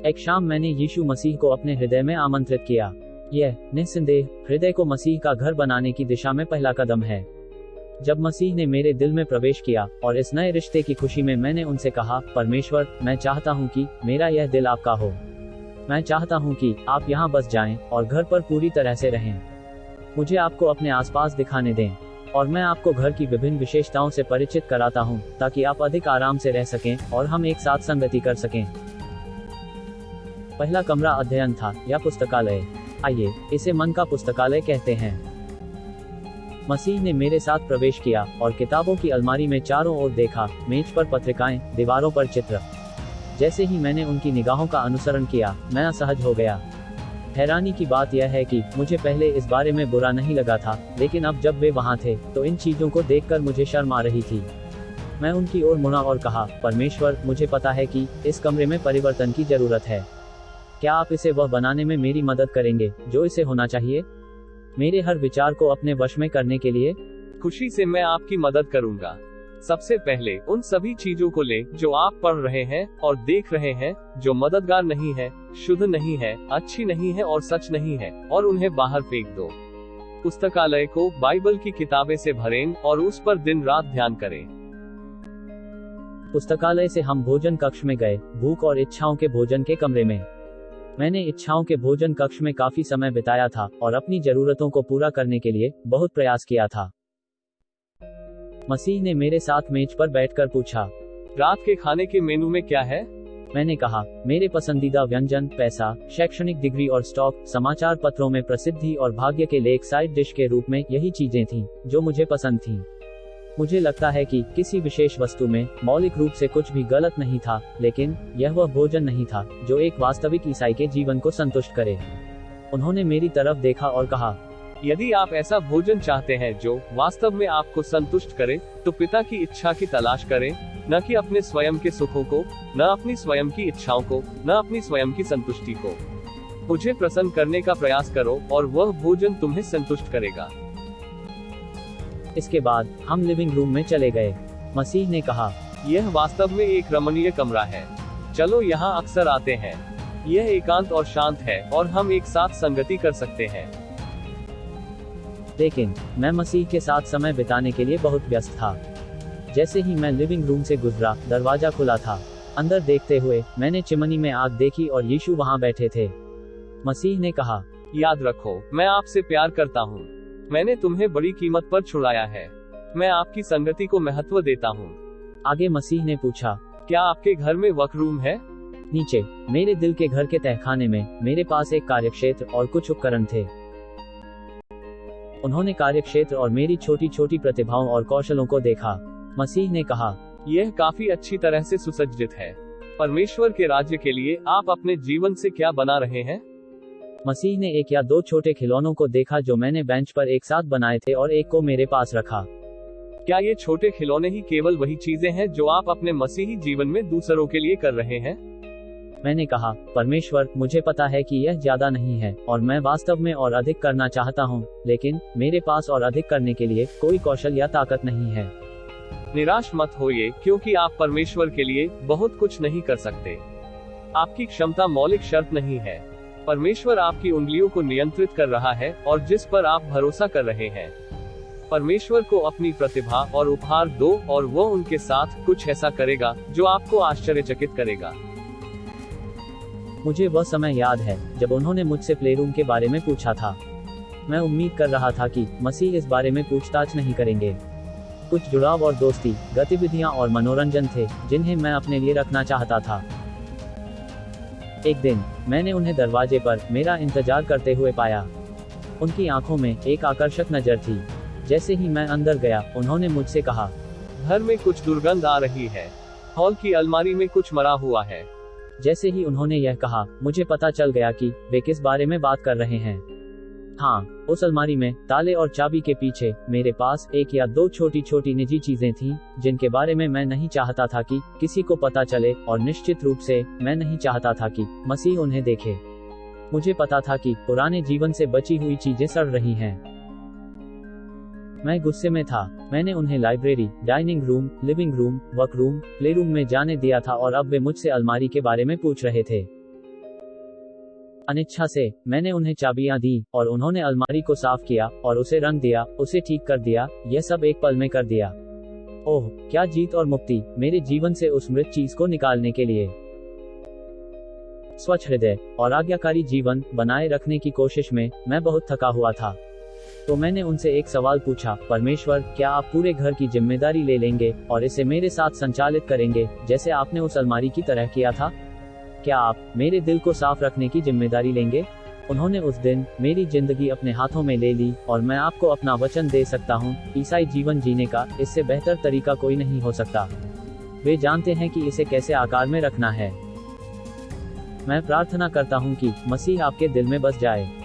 एक शाम मैंने यीशु मसीह को अपने हृदय में आमंत्रित किया। यह निस्संदेह हृदय को मसीह का घर बनाने की दिशा में पहला कदम है। जब मसीह ने मेरे दिल में प्रवेश किया और इस नए रिश्ते की खुशी में मैंने उनसे कहा, परमेश्वर, मैं चाहता हूं कि मेरा यह दिल आपका हो। मैं चाहता हूं कि आप यहां बस जाएं और घर पर पूरी तरह से रहें। मुझे आपको अपने आसपास दिखाने दें और मैं आपको घर की विभिन्न विशेषताओं से परिचित कराता हूं, ताकि आप अधिक आराम से रह सकें और हम एक साथ संगति कर सकें। पहला कमरा अध्ययन था या पुस्तकालय। आइए इसे मन का पुस्तकालय कहते हैं। मसीह ने मेरे साथ प्रवेश किया और किताबों की अलमारी में चारों ओर देखा, मेज पर पत्रिकाएं, दीवारों पर चित्र। जैसे ही मैंने उनकी निगाहों का अनुसरण किया, मैं असहज हो गया। हैरानी की बात यह है कि मुझे पहले इस बारे में बुरा नहीं लगा था, लेकिन अब जब वे वहां थे तो इन चीजों को देखकर मुझे शर्म आ रही थी। मैं उनकी ओर मुड़ा और कहा, परमेश्वर, मुझे पता है कि इस कमरे में परिवर्तन की जरूरत है। क्या आप इसे वह बनाने में मेरी मदद करेंगे जो इसे होना चाहिए? मेरे हर विचार को अपने वश में करने के लिए? खुशी से मैं आपकी मदद करूंगा। सबसे पहले उन सभी चीजों को लें जो आप पढ़ रहे हैं और देख रहे हैं, जो मददगार नहीं है, शुद्ध नहीं है, अच्छी नहीं है और सच नहीं है, और उन्हें बाहर फेंक दो। पुस्तकालय को बाइबल की किताबें से भरें और उस पर दिन रात ध्यान करें। पुस्तकालय से हम भोजन कक्ष में गए, भूख और इच्छाओं के भोजन के कमरे में। मैंने इच्छाओं के भोजन कक्ष में काफी समय बिताया था और अपनी जरूरतों को पूरा करने के लिए बहुत प्रयास किया था। मसीह ने मेरे साथ मेज पर बैठकर पूछा, रात के खाने के मेनू में क्या है? मैंने कहा, मेरे पसंदीदा व्यंजन, पैसा, शैक्षणिक डिग्री और स्टॉक, समाचार पत्रों में प्रसिद्धि और भाग्य के लेख साइड डिश के रूप में यही चीजें थीं जो मुझे पसंद थीं। मुझे लगता है कि किसी विशेष वस्तु में मौलिक रूप से कुछ भी गलत नहीं था, लेकिन यह वह भोजन नहीं था जो एक वास्तविक ईसाई के जीवन को संतुष्ट करे। उन्होंने मेरी तरफ देखा और कहा, यदि आप ऐसा भोजन चाहते हैं जो वास्तव में आपको संतुष्ट करे, तो पिता की इच्छा की तलाश करें, न कि अपने स्वयं के सुखों को, न अपनी स्वयं की इच्छाओं को, न अपनी स्वयं की संतुष्टि को। मुझे प्रसन्न करने का प्रयास करो और वह भोजन तुम्हें संतुष्ट करेगा। इसके बाद हम लिविंग रूम में चले गए। मसीह ने कहा, यह वास्तव में एक रमणीय कमरा है। चलो यहाँ अक्सर आते हैं। यह एकांत और शांत है और हम एक साथ संगति कर सकते हैं। लेकिन मैं मसीह के साथ समय बिताने के लिए बहुत व्यस्त था। जैसे ही मैं लिविंग रूम से गुजरा, दरवाजा खुला था। अंदर देखते हुए मैंने चिमनी में आग देखी और यीशु वहां बैठे थे। मसीह ने कहा, याद रखो, मैं आपसे प्यार करता हूँ। मैंने तुम्हें बड़ी कीमत पर छुड़ाया है। मैं आपकी संगति को महत्व देता हूँ। आगे मसीह ने पूछा, क्या आपके घर में वर्करूम है? नीचे मेरे दिल के घर के तहखाने में मेरे पास एक कार्यक्षेत्र और कुछ उपकरण थे। उन्होंने कार्यक्षेत्र और मेरी छोटी छोटी प्रतिभाओं और कौशलों को देखा। मसीह ने कहा, यह काफी अच्छी तरह से सुसज्जित है। परमेश्वर के राज्य के लिए आप अपने जीवन से क्या बना रहे हैं? मसीह ने एक या दो छोटे खिलौनों को देखा जो मैंने बेंच पर एक साथ बनाए थे और एक को मेरे पास रखा। क्या ये छोटे खिलौने ही केवल वही चीजें हैं जो आप अपने मसीही जीवन में दूसरों के लिए कर रहे हैं? मैंने कहा, परमेश्वर, मुझे पता है कि यह ज्यादा नहीं है और मैं वास्तव में और अधिक करना चाहता हूँ, लेकिन मेरे पास और अधिक करने के लिए कोई कौशल या ताकत नहीं है। निराश मत होइए, क्योंकि आप परमेश्वर के लिए बहुत कुछ नहीं कर सकते। आपकी क्षमता मौलिक शर्त नहीं है। परमेश्वर आपकी उंगलियों को नियंत्रित कर रहा है और जिस पर आप भरोसा कर रहे हैं। परमेश्वर को अपनी प्रतिभा और उपहार दो और वो उनके साथ कुछ ऐसा करेगा जो आपको आश्चर्यचकित करेगा। मुझे वह समय याद है जब उन्होंने मुझसे प्लेरूम के बारे में पूछा था। मैं उम्मीद कर रहा था कि मसीह इस बारे में पूछताछ नहीं करेंगे। कुछ जुड़ाव और दोस्ती, गतिविधियां और मनोरंजन थे जिन्हें मैं अपने लिए रखना चाहता था। एक दिन मैंने उन्हें दरवाजे पर मेरा इंतजार करते हुए पाया। उनकी आंखों में एक आकर्षक नजर थी। जैसे ही मैं अंदर गया, उन्होंने मुझसे कहा, घर में कुछ दुर्गंध आ रही है। हॉल की अलमारी में कुछ मरा हुआ है। जैसे ही उन्होंने यह कहा, मुझे पता चल गया कि वे किस बारे में बात कर रहे हैं। हाँ, उस अलमारी में ताले और चाबी के पीछे मेरे पास एक या दो छोटी छोटी निजी चीजें थीं, जिनके बारे में मैं नहीं चाहता था कि किसी को पता चले, और निश्चित रूप से मैं नहीं चाहता था कि मसीह उन्हें देखे। मुझे पता था कि पुराने जीवन से बची हुई चीजें सड़ रही हैं। मैं गुस्से में था। मैंने उन्हें library, dining room, living room, work room, play room में जाने दिया था और अब वे मुझसे अलमारी के बारे में पूछ रहे थे। अनिच्छा से मैंने उन्हें चाबियां दी और उन्होंने अलमारी को साफ किया और उसे रंग दिया, उसे ठीक कर दिया, यह सब एक पल में कर दिया। ओह, क्या जीत और मुक्ति मेरे जीवन से उस मृत चीज को निकालने के लिए। स्वच्छ हृदय और आज्ञाकारी जीवन बनाए रखने की कोशिश में मैं बहुत थका हुआ था। तो मैंने उनसे एक सवाल पूछा, परमेश्वर, क्या आप पूरे घर की जिम्मेदारी ले लेंगे और इसे मेरे साथ संचालित करेंगे, जैसे आपने उस अलमारी की तरह किया था? क्या आप मेरे दिल को साफ रखने की जिम्मेदारी लेंगे? उन्होंने उस दिन मेरी जिंदगी अपने हाथों में ले ली और मैं आपको अपना वचन दे सकता हूँ, ईसाई जीवन जीने का इससे बेहतर तरीका कोई नहीं हो सकता। वे जानते हैं कि इसे कैसे आकार में रखना है। मैं प्रार्थना करता हूँ कि मसीह आपके दिल में बस जाए।